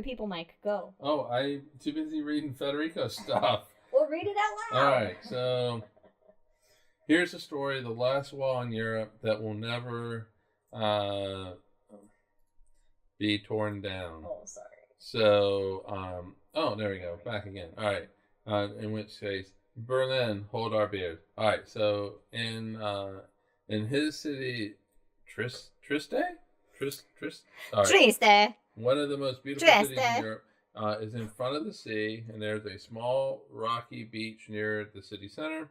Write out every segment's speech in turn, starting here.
could people, Mike? Go. Oh, I'm too busy reading Federico stuff. Well, read it out loud. All right, so here's a story: the last wall in Europe that will never be torn down. Oh, sorry. So, oh, there we go. Back again. All right. In which case, Berlin, hold our beer. All right. So in his city, Triste. All right. Triste. One of the most beautiful cities in Europe is in front of the sea, and there's a small rocky beach near the city center.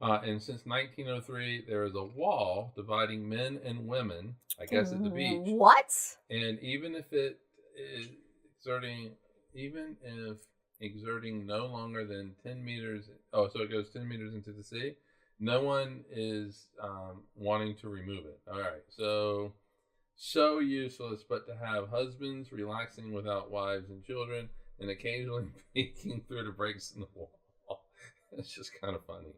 And since 1903, there is a wall dividing men and women, I guess, at the beach. What? And even if exerting no longer than 10 meters, so it goes 10 meters into the sea, no one is wanting to remove it. All right, so useless, but to have husbands relaxing without wives and children, and occasionally peeking through the breaks in the wall. It's just kind of funny.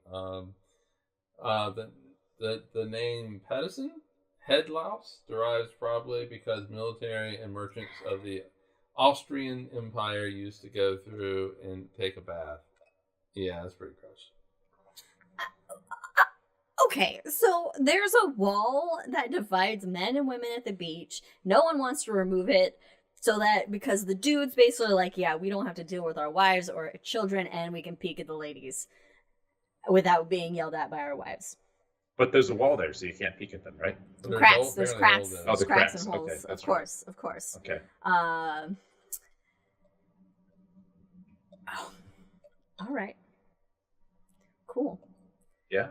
The name Pedersen, Headlouse, derives probably because military and merchants of the Austrian Empire used to go through and take a bath. Yeah, that's pretty gross. Okay, so there's a wall that divides men and women at the beach. No one wants to remove it. So that, because the dudes basically like, yeah, we don't have to deal with our wives or children, and we can peek at the ladies without being yelled at by our wives. But there's a wall there, so you can't peek at them, right? There's cracks and holes. Okay, of course. Okay. All right. Cool. Yeah.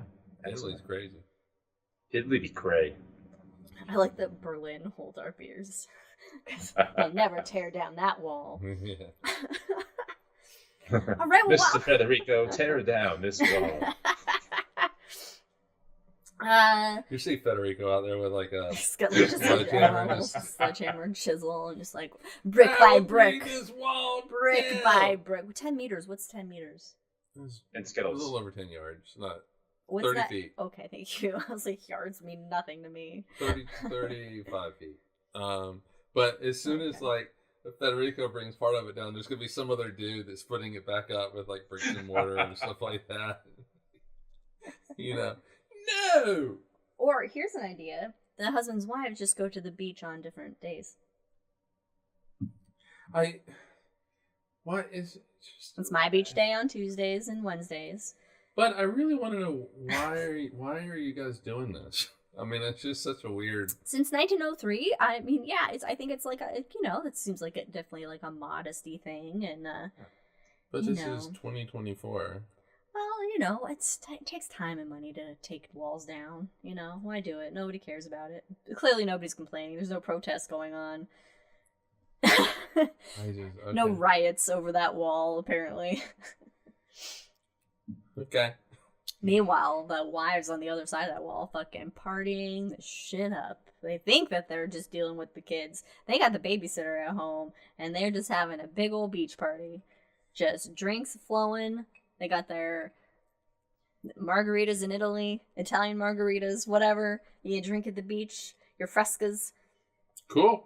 Italy's crazy. Italy be cray. I like that Berlin hold our beers. They'll never tear down that wall. Yeah. All right, well, Mr. Federico, tear down this wall. You see Federico out there with like a sledgehammer and chisel, and just like brick by brick, this wall, brick by brick. 10 meters. What's 10 meters? And Skittles. A little over 10 yards, not What's 30 that? feet. Okay, thank you. I was like, yards mean nothing to me. 35 feet. But as soon as like Federico brings part of it down, there's gonna be some other dude that's putting it back up with like bricks and mortar and stuff like that. You know, no. Or here's an idea: the husband's wives just go to the beach on different days. It's my beach day on Tuesdays and Wednesdays. But I really want to know why are you guys doing this? I mean, it's just such a weird. Since 1903, I mean, yeah, I think it's like it seems like definitely like a modesty thing, and But this is 2024. Well, it takes time and money to take walls down. Why do it? Nobody cares about it. Clearly, nobody's complaining. There's no protests going on. Okay. No riots over that wall, apparently. Okay. Meanwhile, the wives on the other side of that wall fucking partying the shit up. They think that they're just dealing with the kids. They got the babysitter at home, and they're just having a big old beach party. Just drinks flowing. They got their margaritas in Italy, Italian margaritas, whatever. You drink at the beach, your frescas. Cool.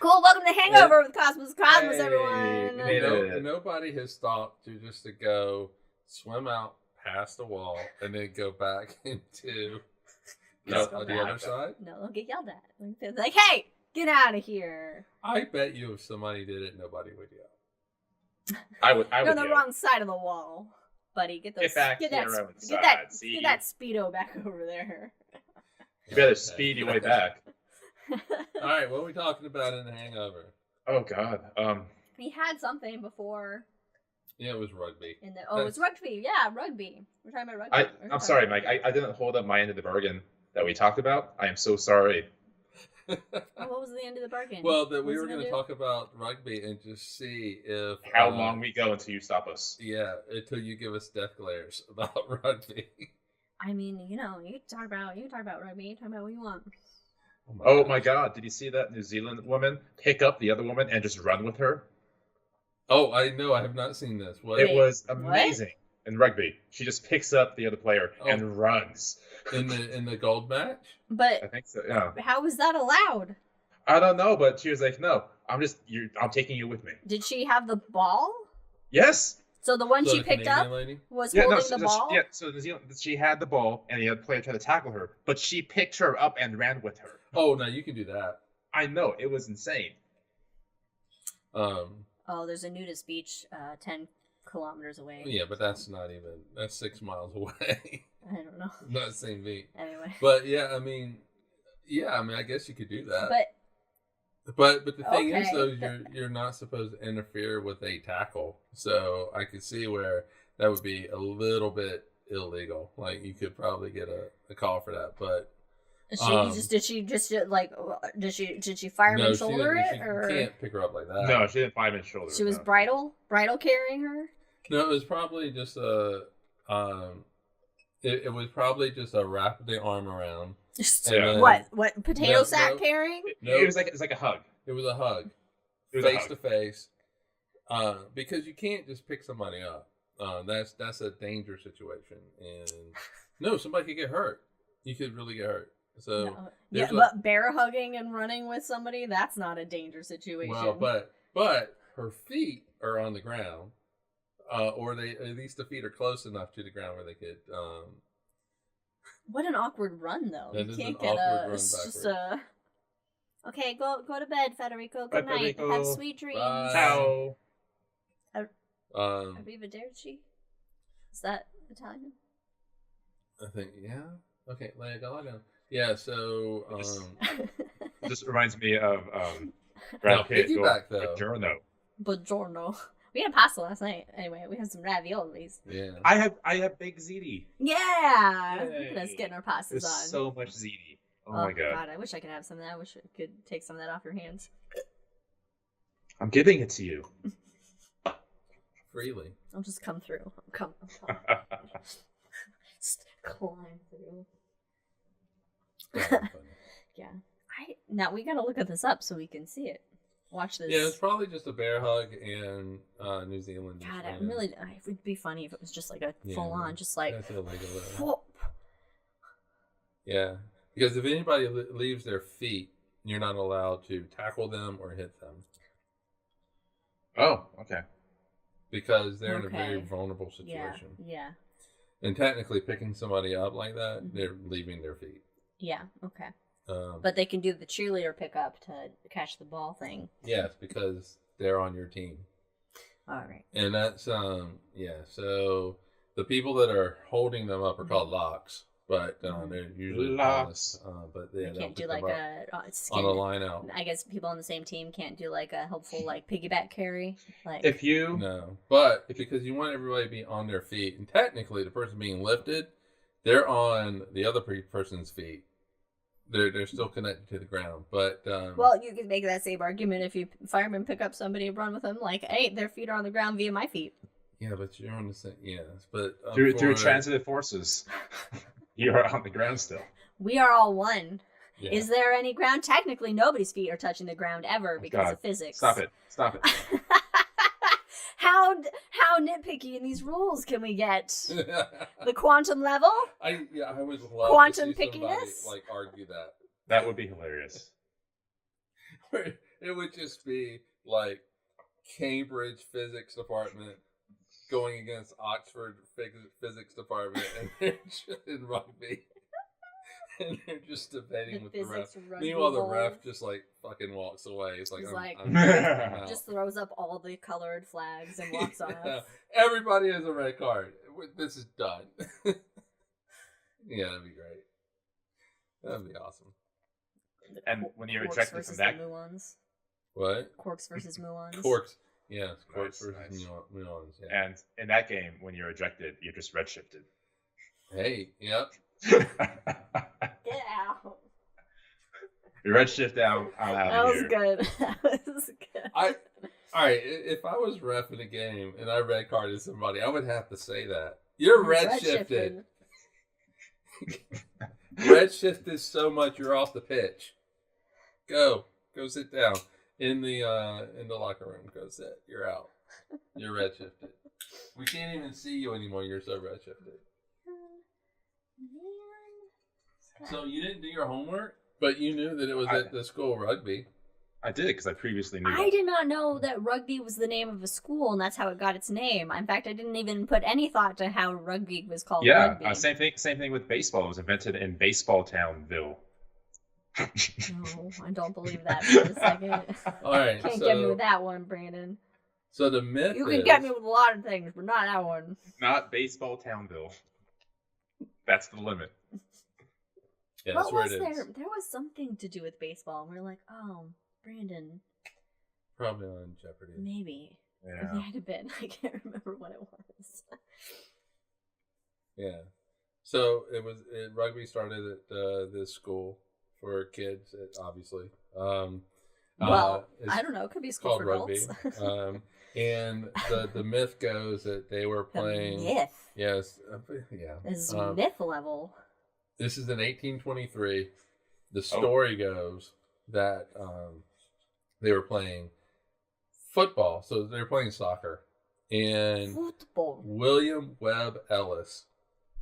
Welcome to Hangover with Cosmos, everyone. Nobody has stopped to go swim out past the wall and then go back into the other side. No, they'll get yelled at. They're like, "Hey, get out of here!" I bet you if somebody did it, nobody would yell. I would. You're on the wrong side of the wall, buddy. Get that Speedo back over there. You better speed your way back. All right, what are we talking about in the Hangover? Oh God. He had something before. Yeah, it was rugby. It's rugby. Yeah, rugby. We're talking about rugby. I'm sorry, Mike. I didn't hold up my end of the bargain that we talked about. I am so sorry. What was the end of the bargain? Well, that we were going to talk about rugby and just see if how long we go until you stop us. Yeah, until you give us death glares about rugby. I mean, you can talk about rugby. You can talk about what you want. Oh my God! Did you see that New Zealand woman pick up the other woman and just run with her? Oh, I know. I have not seen this. It was amazing in rugby. She just picks up the other player and runs in the gold match. But I think so. Yeah. How was that allowed? I don't know, but she was like, "No, I'm taking you with me. Did she have the ball? Yes. So the one So she the picked Canadian up lady? was Yeah, no, holding the ball? so New Zealand, she had the ball, and the other player tried to tackle her, but she picked her up and ran with her. Oh, no, you can do that. I know, it was insane. Oh, there's a nudist beach 10 kilometers away. Yeah, but that's 6 miles away. I don't know. Not the same beat. Anyway. But I mean, I guess you could do that. But the thing is, though, you're not supposed to interfere with a tackle. So I could see where that would be a little bit illegal. Like, you could probably get a call for that. But did she fireman shoulder it? She or can't pick her up like that. No, she didn't fireman shoulder. She was bridal carrying her? No, it was probably just it was probably just a wrap the arm around. What potato sack carrying? No, it was like a hug. It was a hug, face to face. Because you can't just pick somebody up. That's a dangerous situation, and no, somebody could get hurt. You could really get hurt. So but bear hugging and running with somebody—that's not a danger situation. Well, but her feet are on the ground, or at least the feet are close enough to the ground where they could. What an awkward run, though. That you is can't an get awkward run It's backwards. just a. Okay, go to bed, Federico. Good night. Federico. Have sweet dreams. Ciao. Arrivederci. Is that Italian? I think Okay, Lego. Yeah. So This reminds me of Brad Pitt. Piggyback though. Buongiorno. We had pasta last night. Anyway, we had some raviolis. Yeah. I have baked ziti. Yeah. Yay. Look at us getting our pastas There's on. so much ziti. Oh my god. I wish I could have some of that. I wish I could take some of that off your hands. I'm giving it to you. Freely. I'll just come through. Come. Just climb through. Yeah. Now we gotta look at this up so we can see it. Watch this. Yeah, it's probably just a bear hug and New Zealand. God, it would be funny if it was just like a full on, just like. That's illegal. Whoop. Yeah, because if anybody leaves their feet, you're not allowed to tackle them or hit them. Oh, okay. Because they're in a very vulnerable situation. Yeah. And technically, picking somebody up like that, they're leaving their feet. Yeah. Okay. But they can do the cheerleader pickup to catch the ball thing. Yes, because they're on your team. All right. And that's so the people that are holding them up are called locks, but they're usually locks. But they can't do like on a line out. I guess people on the same team can't do like a helpful like piggyback carry. Like but because you want everybody to be on their feet, and technically the person being lifted, they're on the other person's feet. They're still connected to the ground, but well, you can make that same argument if you firemen pick up somebody and run with them. Like, hey, their feet are on the ground via my feet. Yeah, but you're on the same. Yes, but through transitive forces, you are on the ground still. We are all one. Yeah. Is there any ground? Technically, nobody's feet are touching the ground ever because of physics. Stop it! How nitpicky in these rules can we get? The quantum level? I would love quantum to see pickiness? somebody, argue that. That would be hilarious. It would just be like Cambridge physics department going against Oxford physics department, and they're just in rugby. And they're just debating with the ref. Meanwhile, the ref just fucking walks away. It's like, I'm just throws up all the colored flags and walks off. Everybody has a red card. This is done. Yeah, that'd be great. That'd be awesome. And when you're ejected from that, what? Corks versus muons. Corks versus muons. Yeah. And in that game, when you're ejected, you're just redshifted. Hey, yep. Get out. You redshift out. That was good. That was good. All right. If I was ref in a game and I red carded somebody, I would have to say that you're redshifted. Redshifted so much you're off the pitch. Go sit down in the locker room. Go sit. You're out. You're redshifted. We can't even see you anymore. You're so redshifted. So you didn't do your homework, but you knew that it was at the school rugby. I did because I previously knew I that. did not know that rugby was the name of a school, and that's how it got its name. In fact, I didn't even put any thought to how rugby was called Yeah, rugby. same thing. Same thing with baseball. It was invented in Baseball Townville. No, I don't believe that for a second. All right, Can't so get me with that one, Brandon. so the myth You can is, get me with a lot of things, but not that one. Not Baseball Townville. That's the limit. yeah, What that's where was it is. there? There was something to do with baseball, and we are like, oh, Brandon, Probably on Jeopardy. maybe. It Yeah. might have been. I can't remember what it was. Yeah. So rugby started at this school for kids, obviously. Well, it's I don't know. It could be a school called for rugby. adults. And the myth goes that they were The playing. myth. Yes. Yeah. This is myth level. This is in 1823. The Oh. story goes that they were playing football, so they were playing soccer, and Football. William Webb Ellis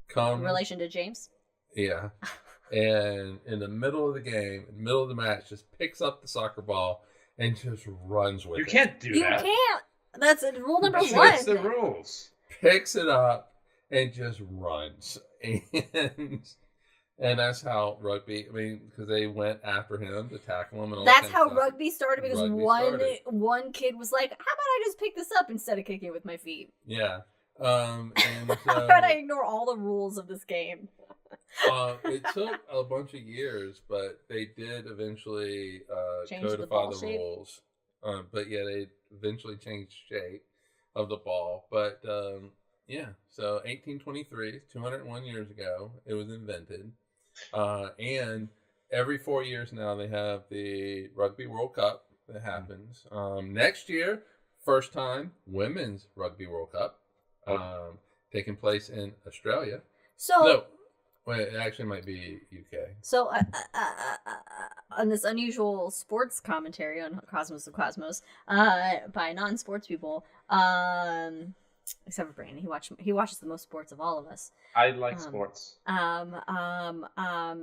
comes. In relation to James? Yeah. And in the middle of the game, in the middle of the match, just picks up the soccer ball and just runs with You it. can't do You that. can't. That's rule number one. That's the rules. Picks it up and just runs. And that's how rugby, I mean, because they went after him to tackle him. And all That's that how kind of stuff. rugby started because Rugby one started. one kid was like, "How about I just pick this up instead of kicking it with my feet? Yeah. And How so about I ignore all the rules of this game?" it took a bunch of years, but they did eventually Change the codify ball the shape? rules. But yeah, they eventually changed shape of the ball. But yeah, so 1823, 201 years ago, it was invented. And every 4 years now, they have the Rugby World Cup that happens. Next year, first time Women's Rugby World Cup taking place in Australia. So, No, wait, it actually might be UK. so on this unusual sports commentary on Cosmos of Cosmos, by non-sports people, except for Brandon, he watches the most sports of all of us. I like sports.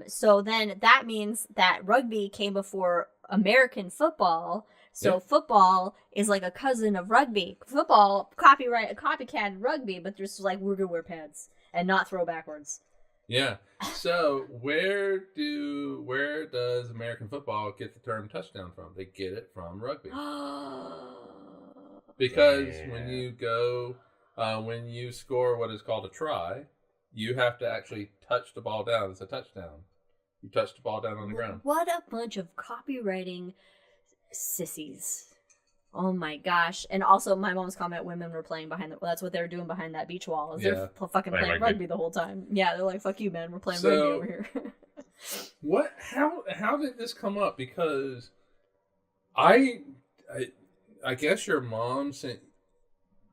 So then that means that rugby came before American football. So Yeah. football is like a cousin of rugby. Football copycat rugby, but just like we're gonna wear pads and not throw backwards. Yeah. So where does American football get the term touchdown from? They get it from rugby. Because when you go, when you score what is called a try, you have to actually touch the ball down. It's a touchdown. You touch the ball down on the ground. What a bunch of copywriting sissies. Oh my gosh. And also my mom's comment, women were playing behind that's what they were doing behind that beach wall. Is they're fucking Playing playing rugby the whole time. Yeah, they're like, fuck you, man. We're playing rugby over here. How did this come up? Because I guess your mom sent.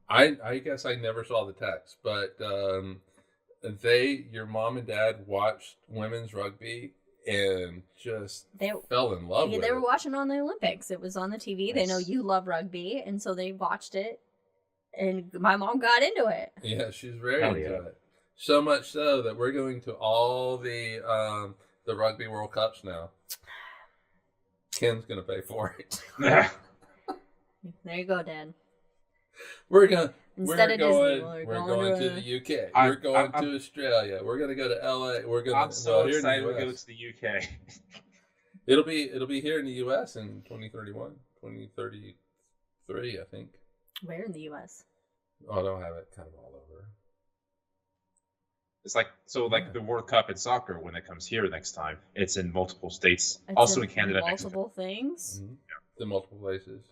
I guess I never saw the text, but your mom and dad watched women's rugby and just fell in love with it. They were watching on the Olympics. It was on the TV. Nice. They know you love rugby, and so they watched it. And my mom got into it. Yeah, she's very Hell into yeah. it. So much so that we're going to all the Rugby World Cups now. Ken's gonna pay for it. There you go, Dad. We're going Instead of going Disney, we're going to the UK. We're going to Australia. We're gonna go to LA. We're gonna. I'm so here in the excited we US. go to the UK. It'll be here in the US in 2031, 2033, I think. Where in the U.S.? Oh, I don't have it kind of all over. It's like the World Cup in soccer when it comes here next time. It's in multiple states, It's also in Canada, and multiple Mexico. things. Mm-hmm. In multiple places.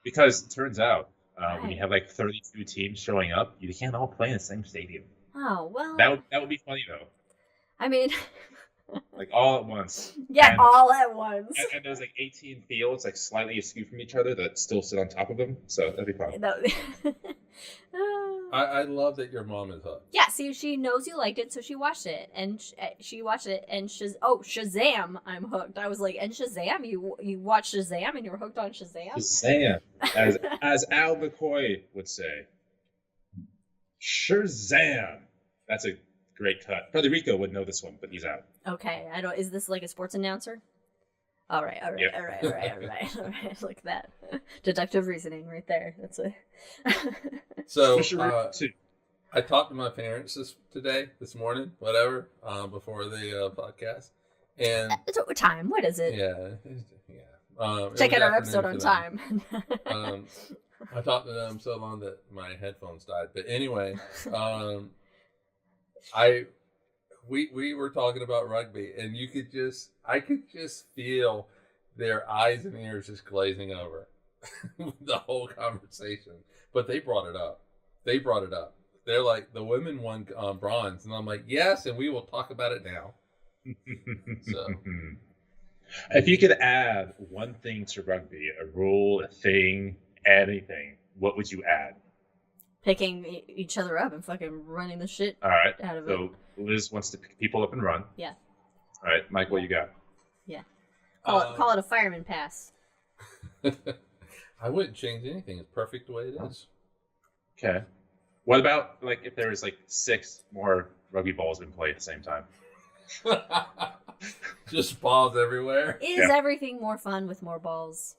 Because it turns out when Right. you have like 32 teams showing up, you can't all play in the same stadium. Oh well. That would be funny though, I mean, like all at once. yeah, And- all at once. And there's like 18 fields like slightly askew from each other that still sit on top of them, so that'd be fun. I love that your mom is hooked. Yeah, see, she knows you liked it, so she watched it, and she watched it, and Shazam! I'm hooked. I was like, and Shazam, you watched Shazam, and you were hooked on Shazam. Shazam, as Al McCoy would say. Shazam. That's a great cut. Puerto Rico would know this one, but he's out. Okay, I don't. Is this like a sports announcer? All right. Yep. All right. Like that. Deductive reasoning right there. That's it. So Fisher too. I talked to my parents this morning, whatever, before the podcast, and What time? What is it? yeah. Check out our afternoon episode on for time. them. I talked to them so long that my headphones died. But anyway, we were talking about rugby, and I could just feel their eyes and ears just glazing over the whole conversation. But they brought it up. They're like, the women won bronze, and I'm like, yes, and we will talk about it now. So, if you could add one thing to rugby, a rule, a thing, anything, what would you add? Picking each other up and fucking running the shit All right. out of it. So Liz wants to pick people up and run. Yeah. All right, Mike, what you got? Yeah. Call it a fireman pass. I wouldn't change anything. It's perfect the way it is. Okay. What about like if there was like 6 more rugby balls being played at the same time? Just balls everywhere. Is everything more fun with more balls?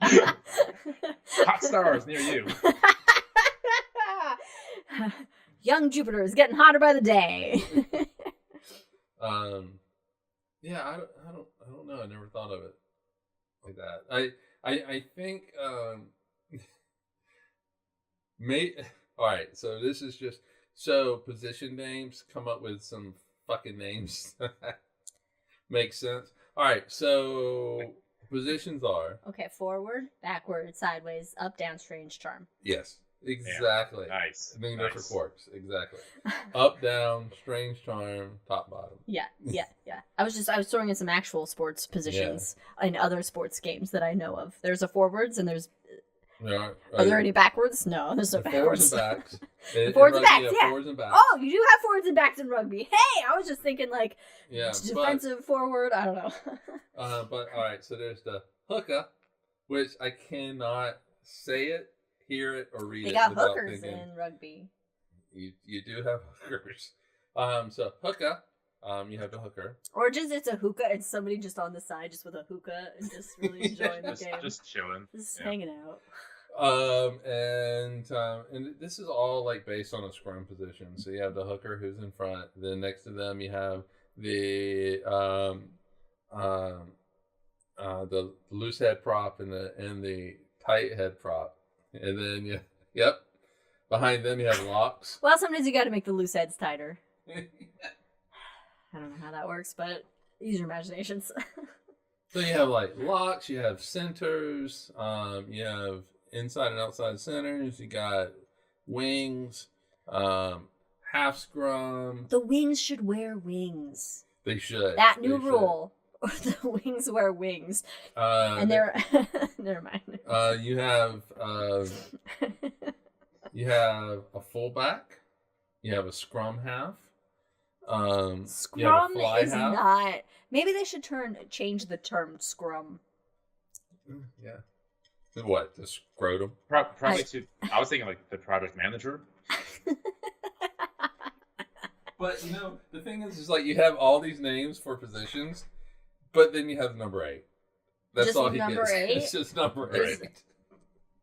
Hot stars near you. Young Jupiter is getting hotter by the day. Yeah, I don't know. I never thought of it like that. I think all right, so this is just position names, come up with some fucking names that make sense. All right, so positions are Okay, forward, backward, sideways, up, down, strange, charm. yes, exactly. Yeah, nice. I mean, nice. for corks, exactly. Up, down, strange, charm, top, bottom. Yeah. I was throwing in some actual sports positions in other sports games that I know of. There's a forwards and there's. Are there any backwards? No, there's no forwards backwards. and backs? Forwards and backs, yeah. Forwards and backs. Oh, you do have forwards and backs in rugby. Hey, I was just thinking like defensive forward. I don't know. But all right, so there's the hooker, which I cannot say it, hear it, or read it. They got without hookers thinking. in rugby. You do have hookers. So hooker, you have the hooker. Or just it's a hookah and somebody just on the side just with a hookah and just really enjoying the game. Just chilling. Just hanging out. And this is all like based on a scrum position. So you have the hooker who's in front. Then next to them you have the loose head prop and the tight head prop. And then behind them you have locks. Well, sometimes you got to make the loose heads tighter. I don't know how that works, but use your imaginations. So you have like locks. You have centers. You have inside and outside centers. You got wings, half scrum. The wings should wear wings. They should. That new rule. The wings wear wings. And they're never mind. You have a fullback. You have a scrum half. You have a Scrum fly is half. not. Maybe they should change the term scrum. Yeah. What? The scrotum? Probably I was thinking like the project manager. But the thing is like you have all these names for positions, but then you have number 8. That's Just all he number gets. 8? It's just number 8.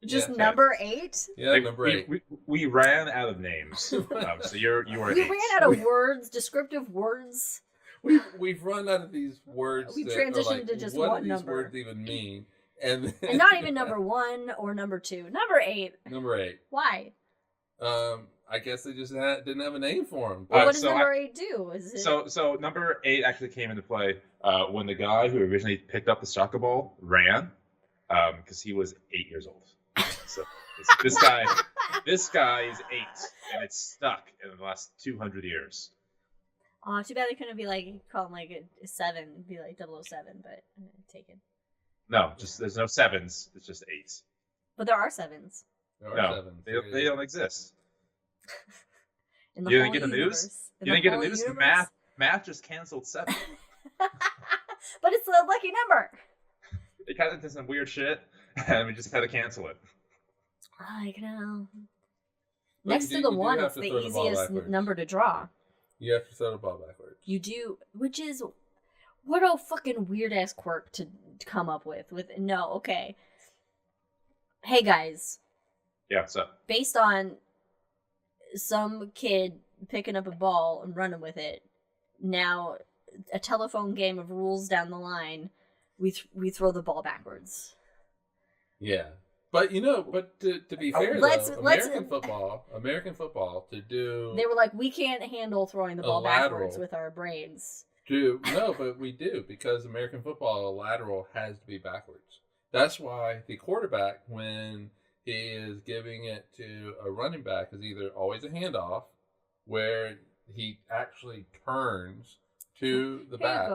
Just number 8? Yeah, Like, number 8. we ran out of names, so you are. We 8. ran out of words, descriptive words. We've run out of these words. We've that transitioned are like, to just what one do these number. words even mean? And not even number 1 or number 2. Number 8. Number 8. Why? I guess they just didn't have a name for him. What does number 8 do? Is it... So number 8 actually came into play when the guy who originally picked up the soccer ball ran, because he was 8 years old. So this guy is 8, and it's stuck in the last 200 years. Oh, too bad they couldn't be like call him like a 7, be like 007, but taken. No, just there's no 7s. It's just 8s. But there are 7s. There are No, 7. they don't exist. In the You whole didn't get the universe. news? In You the didn't get the whole news? universe? Math just canceled 7. But it's a lucky number. They got into some weird shit, and we just had to cancel it. I know. But Next to you the do 1, have it's to the throw the ball easiest backwards. number to draw. You have to throw the ball backwards. You do, which is What a fucking weird ass quirk to come up with. No, okay. Hey guys. Yeah, what's up? Based on some kid picking up a ball and running with it, now a telephone game of rules down the line, we throw the ball backwards. Yeah. But to be fair, American football to do. They were like, we can't handle throwing the ball backwards with our brains. But we do, because American football, a lateral has to be backwards. That's why the quarterback, when he is giving it to a running back, is either always a handoff where he actually turns to the back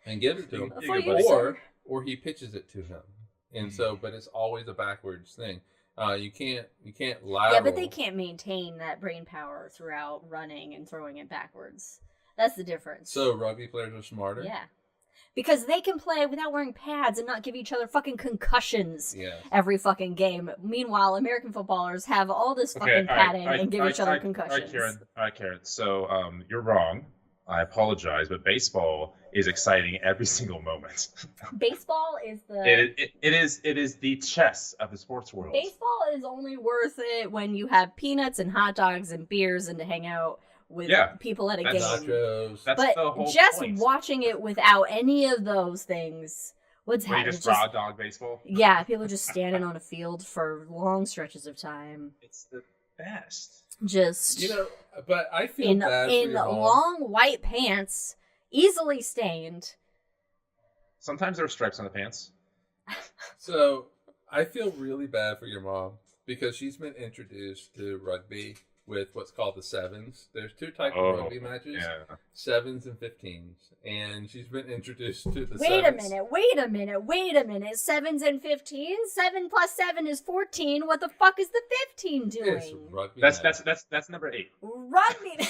and gives it to him, or he pitches it to him. And so, but it's always a backwards thing. You can't lateral. Yeah, but they can't maintain that brain power throughout running and throwing it backwards. That's the difference. So rugby players are smarter? Yeah. Because they can play without wearing pads and not give each other fucking concussions every fucking game. Meanwhile, American footballers have all this fucking padding and give each other concussions. All right, Karen. So you're wrong. I apologize, but baseball is exciting every single moment. Baseball is it is the chess of the sports world. Baseball is only worth it when you have peanuts and hot dogs and beers and to hang out with people at a game. Nachos. That's the whole just point. Watching it without any of those things, what's happening? You just raw dog baseball? Yeah, people just standing on a field for long stretches of time. It's the best. Just but I feel bad in for your mom. long white pants, easily stained. Sometimes there are stripes on the pants. So I feel really bad for your mom because she's been introduced to rugby with what's called the sevens. There's two types of rugby matches, 7s and 15s, and she's been introduced to the Wait sevens. a minute. 7s and 15s? 7 plus 7 is 14. What the fuck is the 15 doing? It's rugby. That's number 8. Rugby.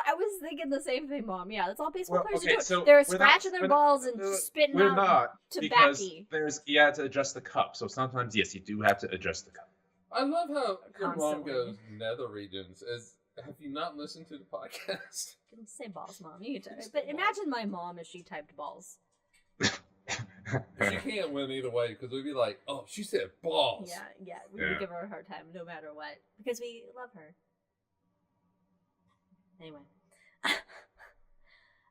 I was thinking the same thing, Mom. Yeah, that's all baseball players are doing. So they're scratching their balls and spitting out tobacco. Because you have to adjust the cup. So sometimes, yes, you do have to adjust the cup. I love how your mom goes nether regions. Have you not listened to the podcast? Didn't say balls, Mom. You can but imagine my mom if she typed balls. She can't win either way because we'd be like, oh, she said balls. Yeah. We would give her a hard time no matter what because we love her. Anyway.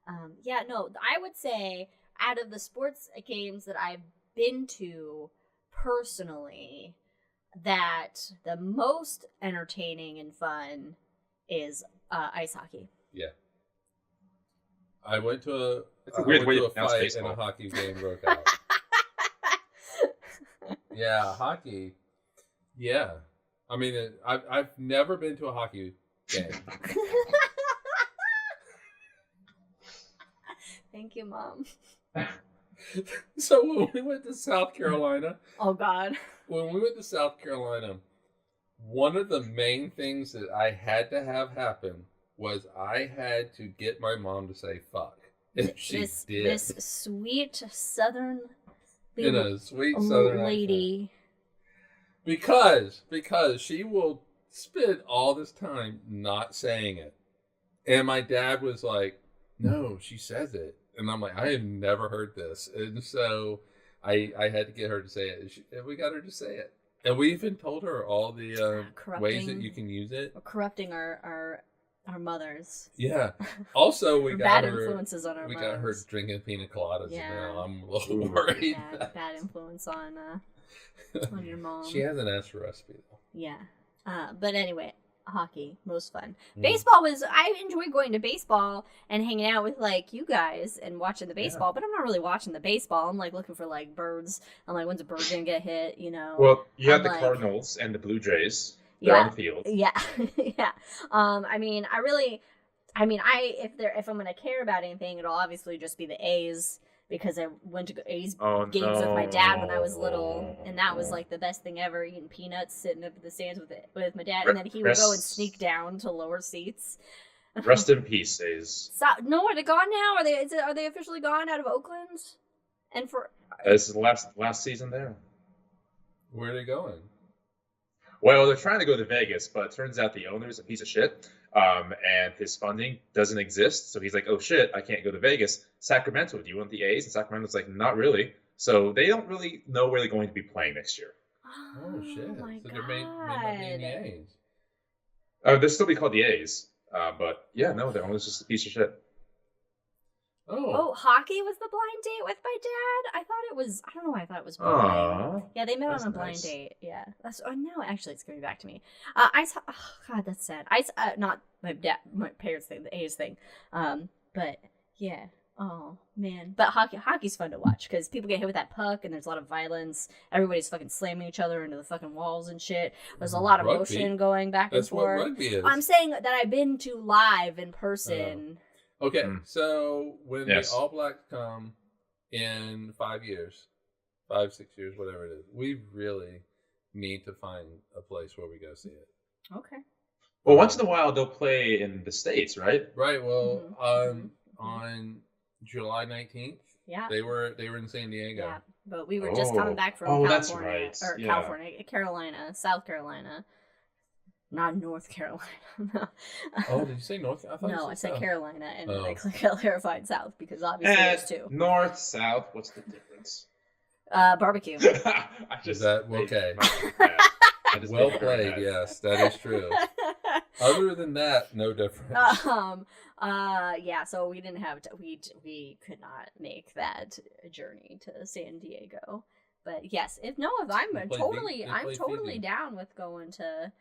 I would say out of the sports games that I've been to personally, that the most entertaining and fun is ice hockey. Yeah. I went to a fight and a hockey game broke out. Yeah, hockey. Yeah. I mean, I've never been to a hockey game. Thank you, Mom. So when we went to South Carolina... Oh, God. When we went to South Carolina, one of the main things that I had to have happen was I had to get my mom to say fuck. And she did. This sweet southern accent. lady. Because she will spend all this time not saying it. And my dad was like, no, she says it. And I'm like, I have never heard this. And so I had to get her to say it. And we got her to say it. And we even told her all the ways that you can use it. Corrupting our mothers. Yeah. Also, we got bad influences on our mothers. We got her drinking pina coladas. Yeah. And now I'm a little worried. Bad influence on your mom. She hasn't asked for a recipe, though. Yeah. But anyway, hockey, most fun. Baseball I enjoy going to baseball and hanging out with like you guys and watching the baseball, but I'm not really watching the baseball. I'm like looking for like birds. I'm like, when's a bird gonna get hit, you know? Well, you have the Cardinals and the Blue Jays. They're on the field. Yeah. Yeah. If I'm gonna care about anything, it'll obviously just be the A's. Because I went to A's games with my dad when I was little, and that was like the best thing ever. Eating peanuts, sitting up in the stands with my dad, and then he would go and sneak down to lower seats. Rest in peace, A's. No, are they gone now? Are they officially gone out of Oakland? And for this is the last season there. Where are they going? Well, they're trying to go to Vegas, but it turns out the owner's a piece of shit, and his funding doesn't exist. So he's like, "Oh shit, I can't go to Vegas." Sacramento, do you want the A's? And Sacramento's like, "Not really." So they don't really know where they're going to be playing next year. Oh shit! My So they may not be in the God. A's. They'll still be called the A's, but yeah, no, the owner's just a piece of shit. Oh, hockey was the blind date with my dad? I don't know why I thought it was blind. Aww. Yeah, they met That's on a blind nice. date. Yeah. Now actually it's coming back to me. God, that's sad. Not my parents thing, the A's thing. But yeah. Oh, man. But hockey's fun to watch because people get hit with that puck and there's a lot of violence. Everybody's fucking slamming each other into the fucking walls and shit. There's a lot of Rugby? motion going back That's and what forth. rugby is. I'm saying that I've been to live in person. Okay, so when Yes. the All Blacks come in 5 years, 5, 6 years, whatever it is, we really need to find a place where we go see it. Okay. Well, once in a while they'll play in the States, right? Right. Well, Mhm. on July 19th, Yeah. they were in San Diego. Yeah, but we were just coming back from that's California, right. or Yeah. Carolina, South Carolina, not North Carolina. Oh, did you say North? I thought you No, I said South. Carolina, and Oh. I clarified South because obviously there's two. North, south, what's the difference? Barbecue. I just that made okay? my own bad. I just Well made my own played. bad. Yes, that is true. Other than that, no difference. Yeah, so we didn't have we could not make that journey to San Diego. But yes, if I'm They play totally Fiji. down with going to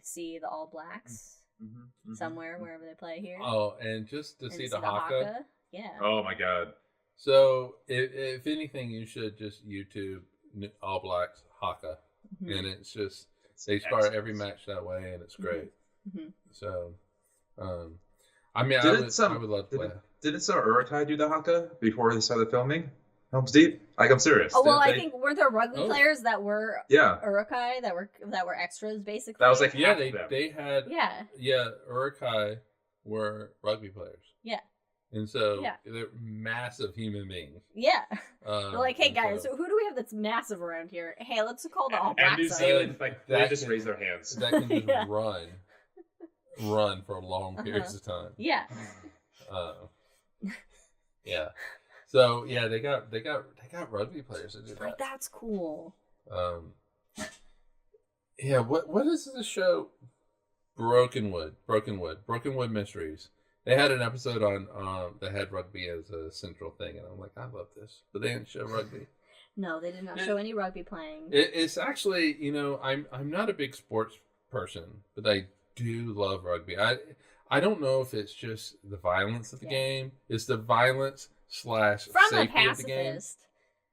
see the All Blacks somewhere wherever they play here. Oh, and just to and see the haka. Yeah. Oh my god. So, if anything, you should just YouTube All Blacks haka, Mhm. and it's just they start every match that way, and it's great. Mhm. So, I mean, I would love to play. Didn't some Urukai do the haka before they started filming? Helms Deep? Like, I'm serious. Oh well, Didn't I they? think were there rugby Oh. players that were Yeah. Urukai that were extras basically. That was like Yeah, half they of them. they had yeah. Urukai were rugby players. Yeah. And so Yeah. they're massive human beings. Yeah. They're like, hey and guys, so who do we have that's massive around here? Hey, let's call the All And Blacks. New up. Zealand, like, they That just can- raise their hands. that can just Yeah. run for long periods of time. Yeah. Yeah. So yeah, they got rugby players that do Like that. that's cool. Yeah. What is the show? Brokenwood Mysteries. They had an episode on that had rugby as a central thing, and I'm like, I love this, but they didn't show rugby. No, they did not show any rugby playing. It's actually, I'm not a big sports person, but I do love rugby. I don't know if it's just the violence of the game. It's the violence / From a safety of the game. pacifist.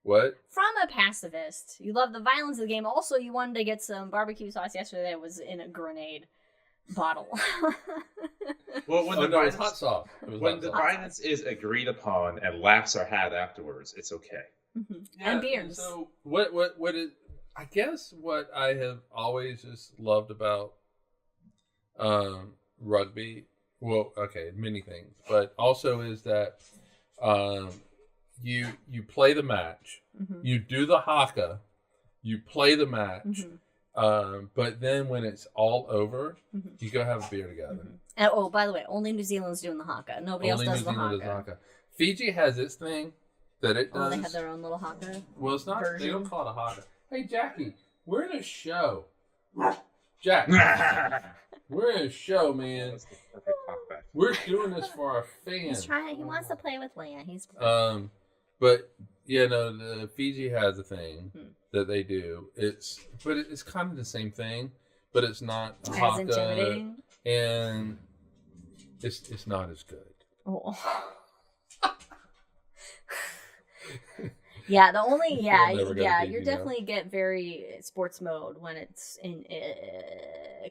What? From a pacifist. You love the violence of the game. Also, you wanted to get some barbecue sauce yesterday that was in a grenade bottle. Well, when Oh, the no, it's violence, hot sauce. It was when hot the sauce. violence is agreed upon and laughs are had afterwards, it's okay. Mhm. Yeah, And beers. So what is? I guess what I have always just loved about rugby. Well, okay, many things, but also is that you play the match, Mhm. you do the haka, you play the match, Mhm. but then when it's all over, Mhm. you go have a beer together. Mhm. And, oh, by the way, only New Zealand's doing the haka. Nobody Only else New does the Zealand haka. does haka. Fiji has its thing that it Oh, does. they have their own little haka. Well, it's not. They version. don't call it a haka. Hey, Jackie, we're in a show. Jack, we're in a show, man. That's the perfect talkback. We're doing this for our fans. He's trying. He wants to play with Leia. He's. But yeah, no, the Fiji has a thing Hmm. that they do. It's kind of the same thing, but it's not a As haka, intimidating. and it's not as good. Oh. Yeah, the only We'll never go to Fiji you now. definitely get very sports mode when it's in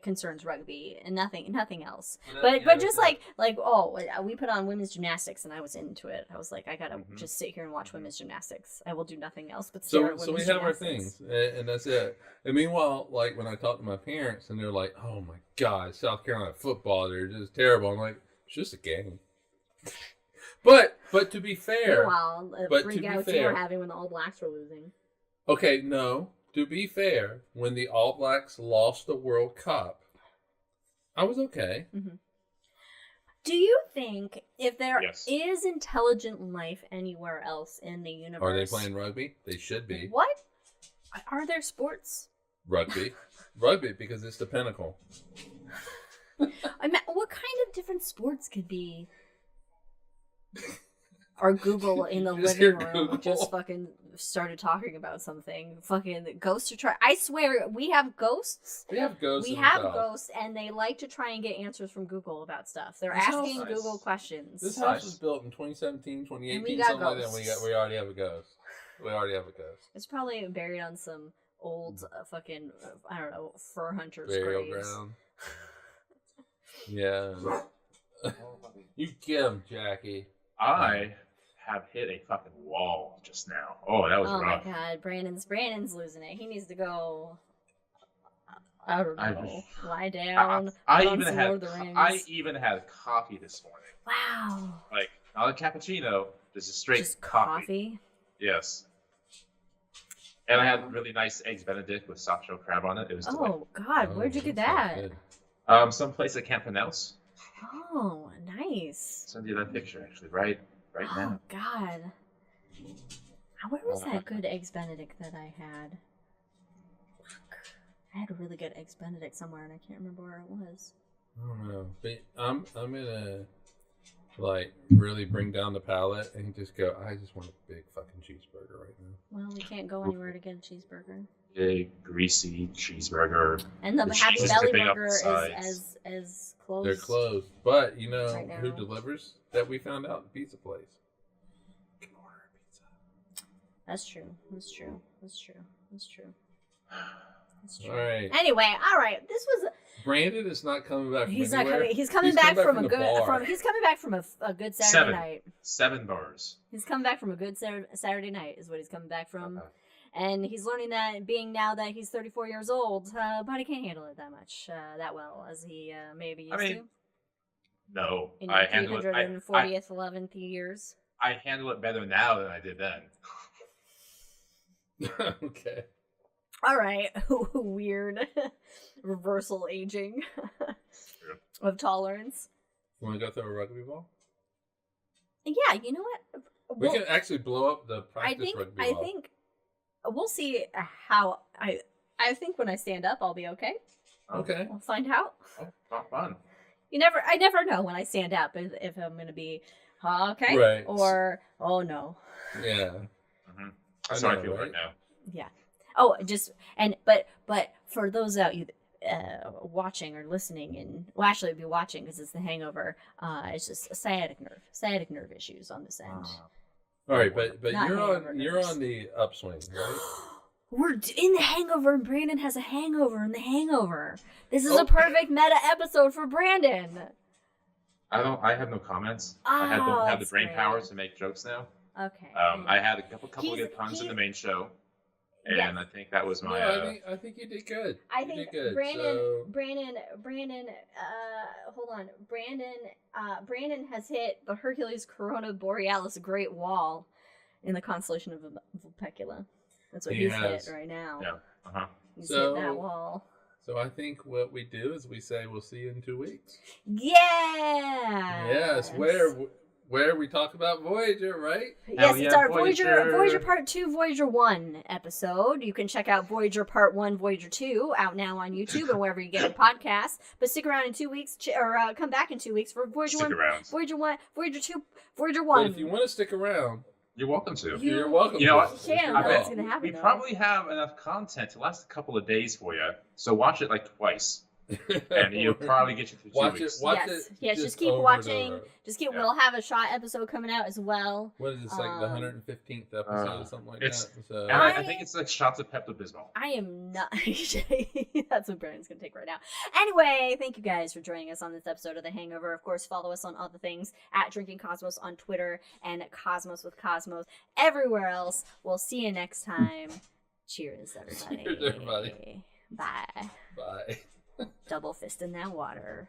concerns rugby and nothing else. But just like we put on women's gymnastics and I was into it. I was like, I gotta just sit here and watch women's gymnastics. I will do nothing else but stare at So we women's have our gymnastics. things, and that's it. And meanwhile, like when I talk to my parents, and they're like, "Oh my God, South Carolina football, they're just terrible." I'm like, "It's just a game." But to be fair, Meanwhile, the but to freak be outs you fair- were having when the All Blacks were losing. okay, no, to be fair, when the All Blacks lost the World Cup, I was okay. Mm-hmm. Do you think if there Yes. is intelligent life anywhere else in the universe... Are they playing rugby? They should be. What? Are there sports? Rugby. Rugby, because it's the pinnacle. I mean, what kind of different sports could be? Or Google in the Just hear living room Google. just fucking started talking about something. Fucking ghosts are trying. I swear, we have ghosts. We have ghosts. We in the have South. ghosts, and they like to try and get answers from Google about stuff. They're This house- asking Nice. Google questions. This Nice. house was built in 2017, 2018, And we got something like that. ghosts. We already have a ghost. We already have a ghost. It's probably buried on some old fucking, I don't know, fur hunter's Burial graves. ground. Yeah. You get him, Jackie. I have hit a fucking wall just now. Oh, that was Oh rough. my god, Brandon's losing it. He needs to go. I don't know. Lie down. I put on even some had Lord of the Rings. I even had coffee this morning. Wow. Like not a cappuccino, just a straight Just coffee. coffee. Yes. And I had really nice eggs Benedict with soft shell crab on it. It was delightful. Oh god, where'd you get that? Some place I can't pronounce. Oh, nice. Send you that picture actually, right Oh now. god. Where was that good eggs Benedict that I had? I had a really good eggs Benedict somewhere, and I can't remember where it was. I don't know. But I'm gonna like really bring down the palate and just go. I just want a big fucking cheeseburger right now. Well, we can't go anywhere to get a cheeseburger. Big greasy cheeseburger. And the The Happy cheese is Belly dripping up Burger the is as close. They're closed, but you know Right who now. delivers? That we found out, the pizza place. You can order a pizza. That's true. That's true. That's true. That's true. That's true. All right, Anyway, all right. This was. Brandon is not coming back. From He's not anywhere. coming. He's coming He's back coming from a the good. bar. He's coming back from a good Saturday night. 7 bars. He's coming back from a good Saturday night. Is what he's coming back from. Okay. And he's learning that being now that he's 34 years old, body can't handle it that much, that well as he maybe used to. No, In I your handle it. 340th, 11th years. I handle it better now than I did then. Okay. All right. Weird reversal aging of tolerance. You want to go throw a rugby ball? Yeah, you know what? We Well, can actually blow up the practice rugby I ball. think we'll see how I think when I stand up I'll be okay. Okay. We'll find out. Oh, not fun. I never know when I stand up if I'm going to be okay Right. or oh no. Yeah. That's I how I know, feel right right? now. Yeah. Oh, but for those out you watching or listening, and well, actually, it'd be watching because it's the Hangover. It's just sciatic nerve issues on this end. All right, but Not hangover you're nerves. on the upswing, right? We're in the Hangover, and Brandon has a hangover in the Hangover. This is Oh. a perfect meta episode for Brandon. I have no comments. Oh, don't have the that's brain great. power to make jokes now. Okay. I had a couple He's- of good puns in he- the main show, and Yes. I think that was No, my. I think you did good. I You think did good. Brandon, So, Brandon, hold on. Brandon has hit the Hercules Corona Borealis Great Wall in the constellation of Vulpecula. That's what He he's has. hit right now. Yeah. Uh-huh. He's So- hit that wall. so I think what we do is we say we'll see you in 2 weeks. Yeah. Yes, where we talk about Voyager, right? Yes, Hell it's yeah, our Voyager Voyager Part 2, Voyager 1 episode. You can check out Voyager Part 1, Voyager 2 out now on YouTube and wherever you get your podcasts. But stick around in 2 weeks, or come back in 2 weeks for Voyager Stick 1, around. Voyager 1, Voyager 2, Voyager 1. But if you want to stick around, You're welcome to. you're welcome. You know to. what? It's Yeah, your no, bet that's call. gonna happen. We though. probably have enough content to last a couple of days for you, so watch it like twice, and you'll probably get you through 2 Watch it. weeks. Watch Yes. it. Yes, just keep over and watching. over. Just keep. Yeah. We'll have a shot episode coming out as well. What is this, like the Um, 115th episode or something like it's- that? So, And I think it's like shots of Pepto-Bismol. I am not. That's what Brandon's gonna take right now. Anyway, thank you guys for joining us on this episode of The Hangover. Of course, follow us on all the things at Drinking Cosmos on Twitter and Cosmos with Cosmos everywhere else. We'll see you next time. Cheers, everybody. Cheers, everybody. Bye. bye. Double fist in that water.